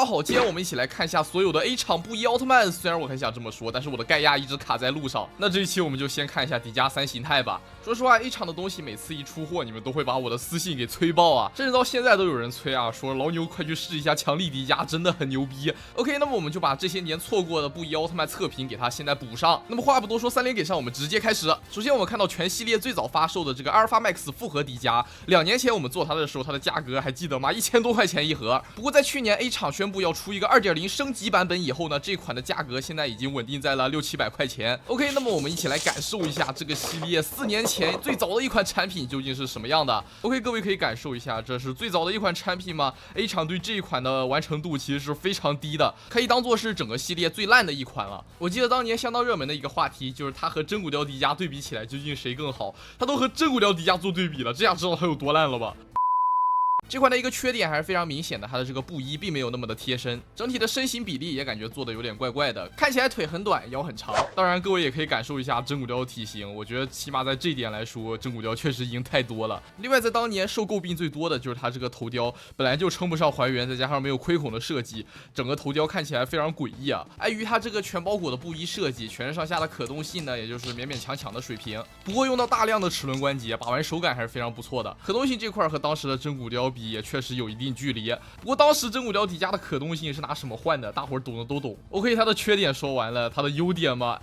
好，今天我们一起来看一下所有的 A 厂布衣奥特曼。虽然我很想这么说，但是我的盖亚一直卡在路上。那这一期我们就先看一下迪迦3形态吧。说实话 ，A 厂的东西每次一出货，你们都会把我的私信给催爆啊，甚至到现在都有人催啊，说老牛快去试一下强力迪迦，真的很牛逼。OK， 那么我们就把这些年错过的布衣奥特曼测评给它现在补上。那么话不多说，3连给上，我们直接开始。首先我们看到全系列最早发售的这个阿尔法 Max 复合迪迦，2年前我们做它的时候，它的价格还记得吗？1000多块钱一盒。不过在去年 A 厂宣布要出一个2.0升级版本以后呢，这款的价格现在已经稳定在了600-700块钱。OK， 那么我们一起来感受一下这个系列4年前最早的一款产品究竟是什么样的。OK， 各位可以感受一下，这是最早的一款产品吗 ？A 厂对这一款的完成度其实是非常低的，可以当做是整个系列最烂的一款了。我记得当年相当热门的一个话题就是它和真骨雕迪迦对比起来究竟谁更好？它都和真骨雕迪迦做对比了，这下知道它有多烂了吧？这款的一个缺点还是非常明显的，它的这个布衣并没有那么的贴身，整体的身形比例也感觉做的有点怪怪的，看起来腿很短，腰很长。当然，各位也可以感受一下真骨雕的体型，我觉得起码在这一点来说，真骨雕确实赢太多了。另外，在当年受诟病最多的就是它这个头雕本来就称不上还原，再加上没有窥孔的设计，整个头雕看起来非常诡异啊。碍于它这个全包裹的布衣设计，全身上下的可动性呢，也就是勉勉强强的水平。不过用到大量的齿轮关节，把玩手感还是非常不错的。可动性这块和当时的真骨雕比也确实有一定距离，不过当时真骨雕迪迦的可动性是拿什么换的？大伙儿懂的都懂。OK， 它的缺点说完了，它的优点嘛，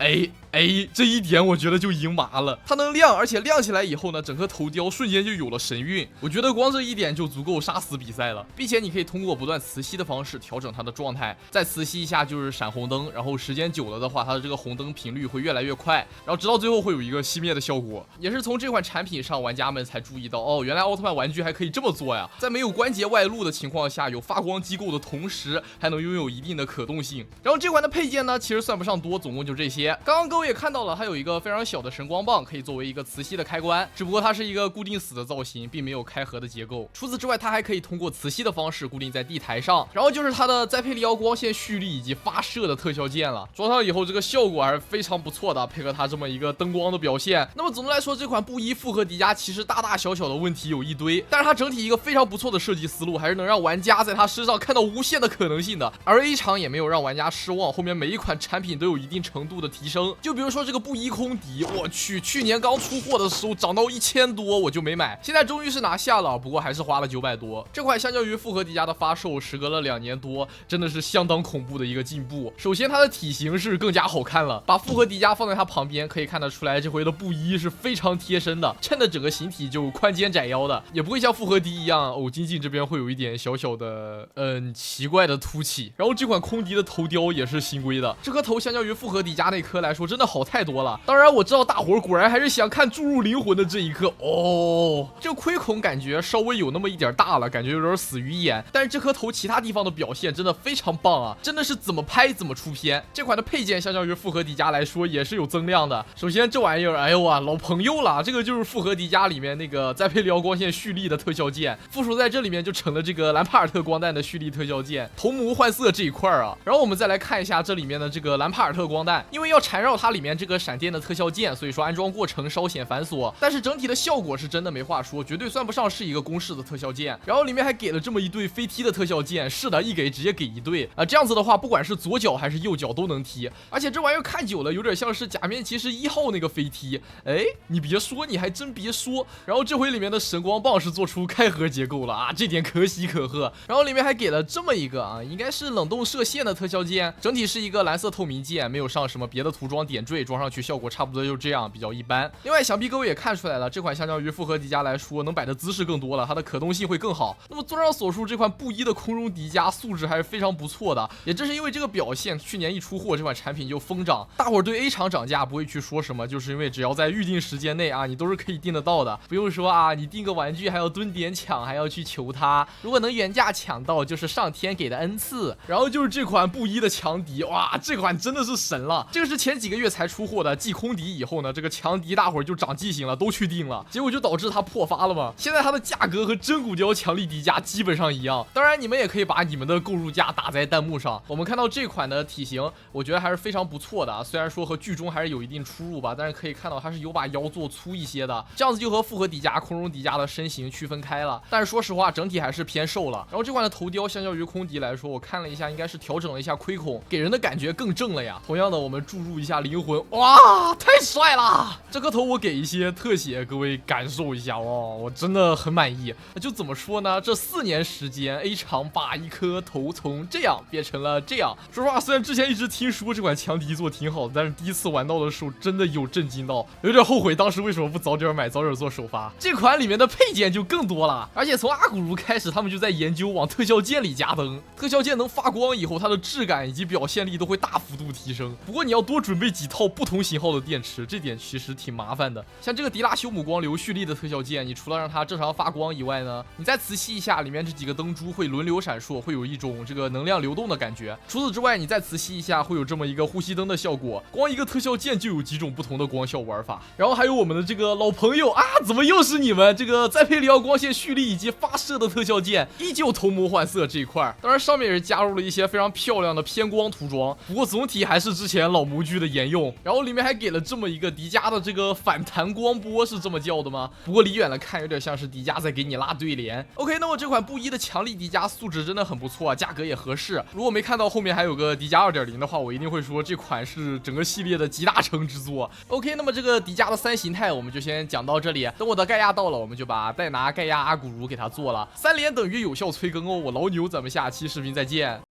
这一点我觉得就赢麻了。它能亮，而且亮起来以后呢，整个头雕瞬间就有了神韵。我觉得光这一点就足够杀死比赛了，并且你可以通过不断磁吸的方式调整它的状态，再磁吸一下就是闪红灯，然后时间久了的话，它的这个红灯频率会越来越快，然后直到最后会有一个熄灭的效果。也是从这款产品上，玩家们才注意到，哦，原来奥特曼玩具还可以这么做呀，在没有关节外露的情况下，有发光机构的同时，还能拥有一定的可动性。然后这款的配件呢，其实算不上多，总共就这些。刚刚各位也看到了，它有一个非常小的神光棒，可以作为一个磁吸的开关，只不过它是一个固定死的造型，并没有开合的结构。除此之外，它还可以通过磁吸的方式固定在地台上。然后就是它的栽培里奥光线蓄力以及发射的特效键了。装上以后，这个效果还是非常不错的，配合它这么一个灯光的表现。那么总的来说，这款布衣复合迪迦其实大大小小的问题有一堆，但是它整体一个非常不错的设计思路，还是能让玩家在它身上看到无限的可能性的。而 A 厂也没有让玩家失望，后面每一款产品都有一定程度的提升。就比如说这个布衣空敌，我去，去年刚出货的时候涨到1000多，我就没买，现在终于是拿下了，不过还是花了900多。这款相较于复合迪迦的发售，时隔了2年多，真的是相当恐怖的一个进步。首先它的体型是更加好看了，把复合迪迦放在它旁边，可以看得出来这回的布衣是非常贴身的，衬的整个形体就宽肩窄腰的，也不会像复合迪一样精进这边会有一点小小的奇怪的凸起。然后这款空敌的头雕也是新规的，这颗头相较于复合迪迦那颗来说真的好太多了。当然我知道大伙儿果然还是想看注入灵魂的这一刻哦。这个窥孔感觉稍微有那么一点大了，感觉有点死鱼眼，但是这颗头其他地方的表现真的非常棒啊，真的是怎么拍怎么出片。这款的配件相较于复合迪迦来说也是有增量的。首先这玩意儿，哎呦啊，老朋友了，这个就是复合迪迦里面那个栽培里奥光线蓄力的特效键，附属在这里面就成了这个兰帕尔特光弹的蓄力特效键，头目换色这一块啊。然后我们再来看一下这里面的这个兰帕尔特光弹，因为要缠绕它里面这个闪电的特效键，所以说安装过程稍显繁琐，但是整体的效果是真的没话说，绝对算不上是一个公式的特效键。然后里面还给了这么一对飞踢的特效键，是的，一给直接给一对啊，这样子的话，不管是左脚还是右脚都能踢，而且这玩意儿看久了有点像是假面骑士1号那个飞踢，你别说，你还真别说。然后这回里面的神光棒是做出开合结构了啊，这点可喜可贺。然后里面还给了这么一个应该是冷冻射线的特效键，整体是一个蓝色透明键，没有上什么别的涂装点缀，装上去效果差不多就这样，比较一般。另外想必各位也看出来了，这款相较于复合迪迦来说，能摆的姿势更多了，它的可动性会更好。那么综上所述，这款布衣的空中迪迦素质还是非常不错的，也正是因为这个表现，去年一出货这款产品就疯涨，大伙儿对 A 厂涨价不会去说什么，就是因为只要在预定时间内你都是可以订得到的，不用说你订个玩具还要蹲点抢，还要去求它，如果能原价抢到就是上天给的恩赐。然后就是这款布衣的强敌，哇，这款真的是神了，这个是前几个月才出货的，继空敌以后呢，这个强敌大伙儿就长记性了，都去订了，结果就导致它破发了嘛。现在它的价格和真骨雕强力迪迦基本上一样，当然你们也可以把你们的购入价打在弹幕上。我们看到这款的体型，我觉得还是非常不错的，虽然说和剧中还是有一定出入吧，但是可以看到它是有把腰做粗一些的，这样子就和复合迪迦、空中迪迦的身形区分开了。但是说实话整体还是偏瘦了。然后这款的头雕相较于空敌来说，我看了一下，应该是调整了一下盔孔，给人的感觉更正了呀。同样的，我们注入一下灵魂，哇，太帅了！这颗头我给一些特写，各位感受一下哦，我真的很满意。就怎么说呢？这4年时间 ，A 厂把一颗头从这样变成了这样。说实话，虽然之前一直听说这款强敌做挺好的，但是第一次玩到的时候真的有震惊到，有点后悔当时为什么不早点买，早点做首发。这款里面的配件就更多了，而且从阿古如开始，他们就在研究往特效键里加灯。特效键能发光以后，它的质感以及表现力都会大幅度提升。不过你要多准备几套不同型号的电池，这点其实挺麻烦的。像这个迪拉修姆光流蓄力的特效键，你除了让它正常发光以外呢，你再磁吸一下，里面这几个灯珠会轮流闪烁，会有一种这个能量流动的感觉。除此之外，你再磁吸一下，会有这么一个呼吸灯的效果。光一个特效键就有几种不同的光效玩法。然后还有我们的这个老朋友啊，怎么又是你们？这个再配里奥光线蓄力以及发射的特效键，依旧偷摸换色这一块。当然上面也是加入了一些非常漂亮的偏光涂装，不过总体还是之前老模具的沿用。然后里面还给了这么一个迪迦的这个反弹光波，是这么叫的吗？不过离远了看有点像是迪迦在给你拉对联。OK， 那么这款布衣的强力迪迦素质真的很不错啊，价格也合适。如果没看到后面还有个迪迦 2.0 的话，我一定会说这款是整个系列的集大成之作。OK， 那么这个迪迦的3形态我们就先讲到这里。等我的盖亚到了，我们就把戴拿、盖亚、阿古如给它做了，3连等于有效催更哦。我老牛，咱们下期视频再见。